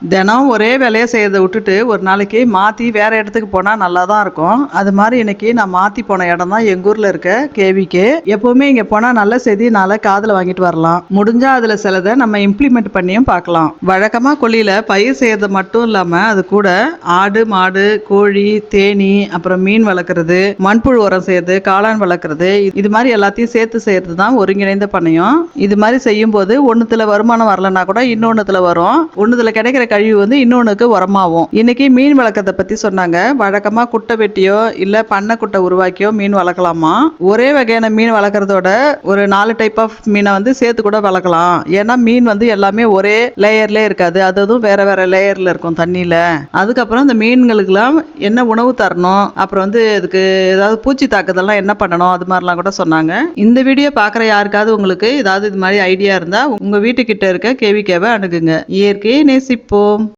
தினம் ஒரே வேலையை செய்யறத விட்டுட்டு ஒரு நாளைக்கு மாற்றி வேற இடத்துக்கு போனால் நல்லா தான் இருக்கும். அது மாதிரி இன்னைக்கு நான் மாற்றி போன இடம் தான் எங்கள் ஊரில் இருக்க கேவிகே. எப்போவுமே இங்கே போனால் நல்ல செய்தினால காதில் வாங்கிட்டு வரலாம். முடிஞ்சால் அதில் சிலதை நம்ம இம்ப்ளிமெண்ட் பண்ணியும் பார்க்கலாம். வழக்கமாக கொல்லியில் பயிர் செய்யறது மட்டும் இல்லாமல் அது கூட ஆடு மாடு கோழி தேனி அப்புறம் மீன் வளர்க்குறது மண்புழு உரம் செய்யறது காளான் வளர்க்குறது இது மாதிரி எல்லாத்தையும் சேர்த்து செய்யறது தான் ஒருங்கிணைந்த பண்ணையம். இது மாதிரி செய்யும் போது ஒன்றுத்துல வருமானம் வரலன்னா கூட இன்னொன்னுத்துல வரும். ஒன்றுத்துல கிடைக்கிற கழிவு வந்து இன்னொன்னுக்கு உரமாகும். இன்னைக்கு மீன் வளர்க்கறத பத்தி சொன்னாங்க. வழக்கமா குட்டை வெட்டியோ இல்ல பண்ணை குட்டை உருவாக்கியோ மீன் வளர்க்கலாமா. ஒரே வகையான மீன் வளர்க்கறதோட ஒரு 4 டைப் ஆஃப் மீனை வந்து சேர்த்து கூட வளர்க்கலாம். ஏன்னா மீன் வந்து எல்லாமே ஒரே லேயர்ல இருக்காது. அதுவும் வேற வேற லேயர்ல இருக்கும் தண்ணியில. அதுக்கப்புறம் இந்த மீன்களுக்கெல்லாம் என்ன உணவு தரணும், அப்புறம் வந்து இதுக்கு ஏதாவது பூச்சி தாக்குதல்லாம் என்ன பண்ணணும், அது மாதிரிலாம் கூட சொன்னாங்க. இந்த வீடியோ பார்க்குற யாருக்காவது உங்களுக்கு ஏதாவது இது மாதிரி ஐடியா இருந்தா உங்க வீட்டுக்கிட்ட இருக்க கேவிகேவை அணுகுங்க. இயற்கையை நேசிப்போம்.